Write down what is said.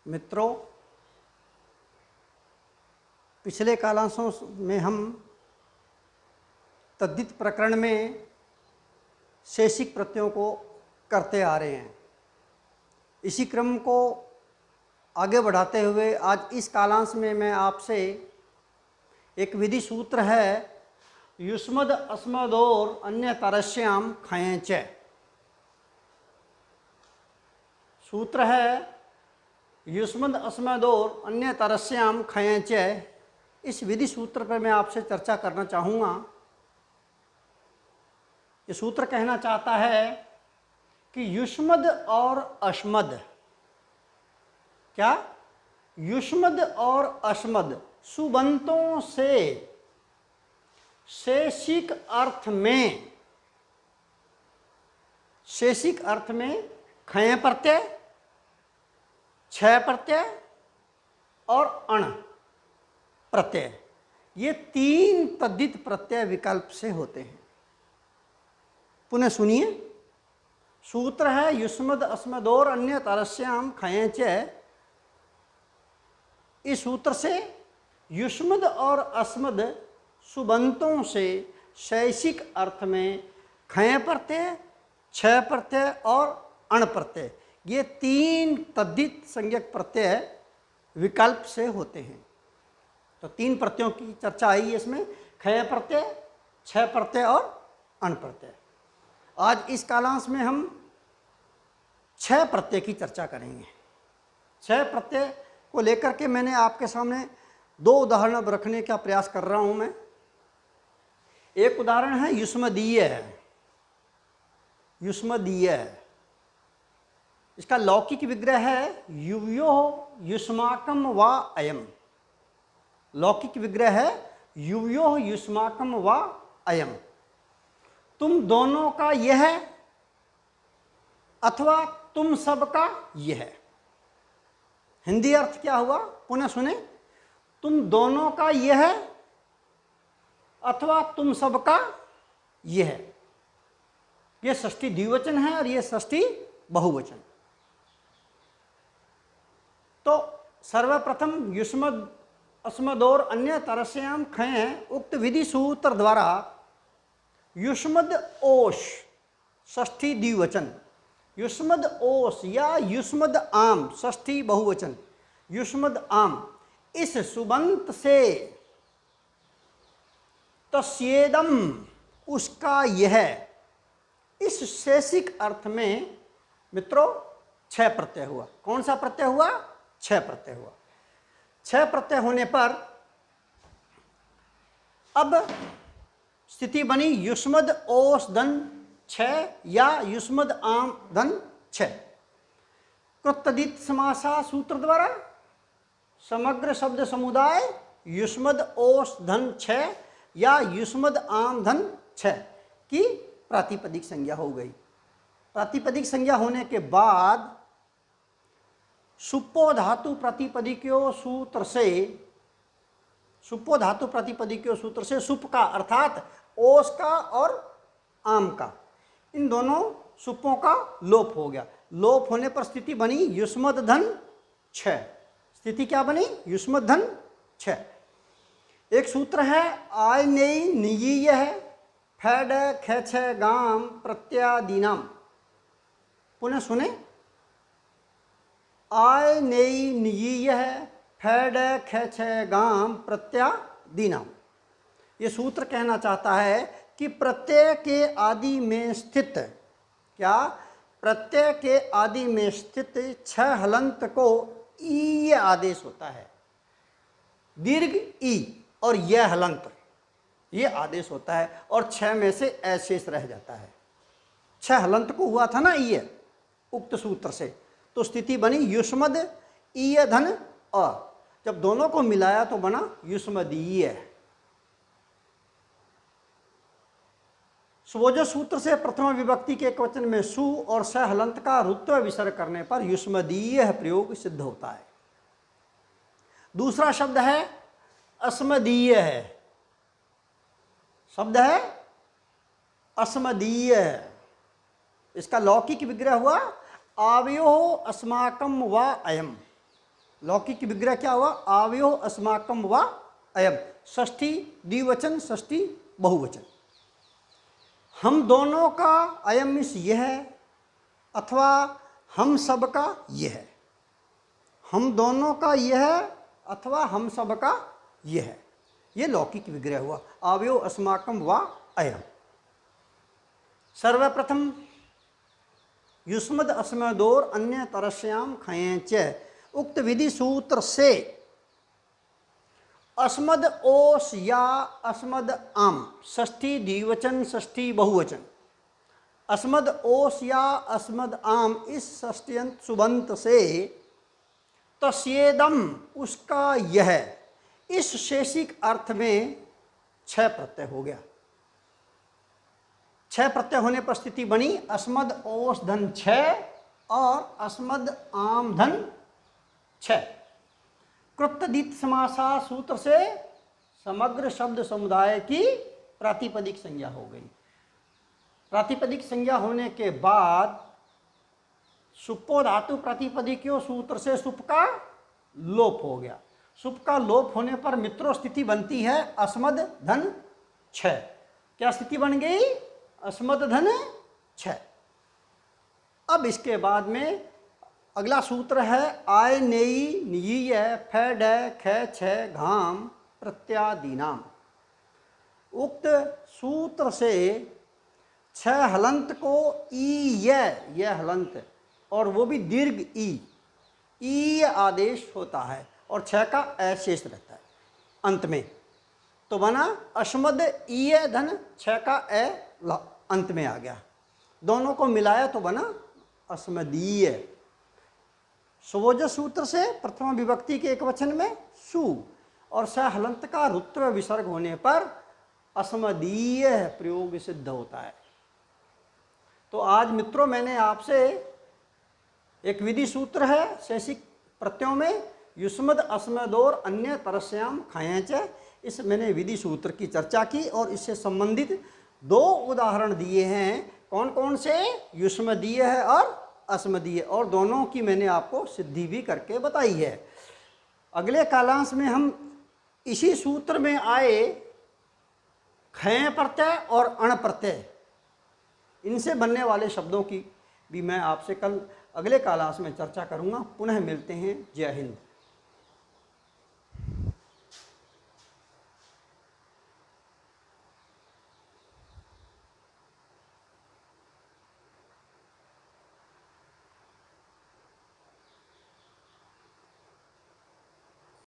मित्रों, पिछले कालांशों में हम तद्धित प्रकरण में शेषिक प्रत्ययों को करते आ रहे हैं। इसी क्रम को आगे बढ़ाते हुए आज इस कालांश में मैं आपसे एक विधि सूत्र है युष्मद् अस्मदोर अन्य तरस्याम खयं च। सूत्र है युष्मद् अस्मदोर अन्य तरस्याम खयं च। इस विधि सूत्र पर मैं आपसे चर्चा करना चाहूँगा। ये सूत्र कहना चाहता है कि युष्मद् और अस्मद्, क्या युष्मद् और अस्मद् सुबंतों से शेषिक अर्थ में खय प्रत्यय, छ प्रत्यय और अण प्रत्यय, ये तीन तद्धित प्रत्यय विकल्प से होते हैं। पुनः सुनिए, सूत्र है युष्मद् अस्मदोर अन्य तरस्याम खयं च। इस सूत्र से युष्मद् और अस्मद् सुबंतों से शैषिक अर्थ में खय प्रत्यय, छ प्रत्यय और अण प्रत्यय, ये तीन तद्धित संज्ञक प्रत्यय विकल्प से होते हैं। तो तीन प्रत्ययों की चर्चा आई इसमें, खय प्रत्यय, छ प्रत्यय और अण प्रत्यय। आज इस कालांश में हम छ प्रत्यय की चर्चा करेंगे। छ प्रत्यय को लेकर के मैंने आपके सामने दो उदाहरण अब रखने का प्रयास कर रहा हूं मैं। एक उदाहरण है युष्मदीय। इसका लौकिक विग्रह है युव्यो युष्माकम व अयम। लौकिक विग्रह है युव्यो युष्माकम व अयम। तुम दोनों का यह अथवा तुम सबका यह। हिंदी अर्थ क्या हुआ, पुनः सुने, तुम दोनों का यह अथवा तुम सबका यह। यह षष्ठी द्विवचन है और यह षष्ठी बहुवचन। तो सर्वप्रथम युष्मद् अस्मदोर अन्य तरस्याम खयं उक्त विधि सूत्र द्वारा युष्मद् ओष षष्ठी द्विवचन, युष्मद् ओष या युष्मद् आम षष्ठी बहुवचन, युष्मद् आम, इस सुबंत से तस्येदम उसका यह, इस शेषिक अर्थ में मित्रों छ प्रत्यय हुआ। कौन सा प्रत्यय हुआ? छ प्रत्यय हुआ। छ प्रत्यय होने पर अब स्थिति बनी युष्मद् ओष धन छ या युष्मद् आम धन छ। कृतदित समासा सूत्र द्वारा समग्र शब्द समुदाय युष्मद् ओष धन छ या युष्मद् आम धन छ की प्रातिपदिक संज्ञा हो गई। प्रातिपदिक संज्ञा होने के बाद सुप्पो धातु प्रातिपदिकों सूत्र से, सुप्पो धातु प्रातिपदिकों सूत्र से सुप का अर्थात ओस का और आम का, इन दोनों सुप्पों का लोप हो गया। लोप होने पर स्थिति बनी युष्मद् धन छ। स्थिति क्या बनी? युष्मद् धन छ। एक सूत्र है आय नेई नियीय है फैड खेछ गाम प्रत्यादीनाम। पुनः सुने, आय नेई नियीय है फैड खेछ गाम प्रत्यादीनाम। ये सूत्र कहना चाहता है कि प्रत्यय के आदि में स्थित, क्या प्रत्यय के आदि में स्थित छ हलंत को ई आदेश होता है। दीर्घ ई और यह हलंत ये आदेश होता है और छ में से अशेष रह जाता है। छ हलंत को हुआ था ना ई उक्त सूत्र से, तो स्थिति बनी युष्मद् ई धन अ। जब दोनों को मिलाया तो बना युष्मदीय। स्वोजो सूत्र से प्रथम विभक्ति के एकवचन में सु और स हलंत का रुत्व विसर्ग करने पर युष्मदीय प्रयोग सिद्ध होता है। दूसरा शब्द है अस्मदीय है। शब्द है अस्मदीय। इसका लौकिक विग्रह हुआ आवयो अस्माकम व अयम। लौकिक विग्रह क्या हुआ? आवयो अस्माकम व अयम, षष्ठी द्विवचन, षष्ठी बहुवचन। हम दोनों का, अयम मीन्स यह, अथवा हम सब का यह, हम दोनों का यह अथवा हम सब का यह, ये लौकिक विग्रह हुआ। आवयो अस्माकम व अयम। सर्वप्रथम युष्मद अस्मदोर अन्य तरस्याम खयें च, उक्त विधि सूत्र से अस्मद ओस या अस्मद आम, षष्ठी द्विवचन षष्ठी बहुवचन, अस्मद ओस या अस्मद आम, इस षष्ट्यंत सुबंत से तस्येदम, उसका यह, इस शेषिक अर्थ में छह प्रत्यय हो गया। छह प्रत्यय होने पर स्थिति बनी अस्मद ओस धन छह और अस्मद आम धन छह। कृप्तदीत समासा सूत्र से समग्र शब्द समुदाय की प्रातिपदिक संज्ञा हो गई। प्रातिपदिक संज्ञा होने के बाद सुपो धातु प्रातिपदिकों सूत्र से सुप का लोप हो गया। सुप का लोप होने पर मित्रों स्थिति बनती है अस्मद धन छह। क्या स्थिति बन गई? अस्मद धन छह। अब इसके बाद में अगला सूत्र है आय नेई नियीय फैड ख छ घाम प्रत्यादीनाम। उक्त सूत्र से छह हलंत को ई यह हलंत, और वो भी दीर्घ ई आदेश होता है और छह का ए शेष रहता है अंत में, तो बना अस्मद ई धन छह का ए अंत में आ गया। दोनों को मिलाया तो बना अस्मदीय। सुवोज सूत्र से प्रथमा विभक्ति के एक वचन में सु और स हलंत का रुत्व विसर्ग होने पर अस्मदीय प्रयोग सिद्ध होता है। तो आज मित्रों मैंने आपसे एक विधि सूत्र है शैषिक प्रत्ययों में युष्मद अस्मदोर अन्य तरस्याम खयंच, इस मैंने विधि सूत्र की चर्चा की और इससे संबंधित दो उदाहरण दिए हैं। कौन कौन से? युष्मदीय है और अस्मदीय, और दोनों की मैंने आपको सिद्धि भी करके बताई है। अगले कालांश में हम इसी सूत्र में आए खय प्रत्यय और अण प्रत्यय, इनसे बनने वाले शब्दों की भी मैं आपसे कल अगले कालांश में चर्चा करूँगा। पुनः मिलते हैं। जय हिंद।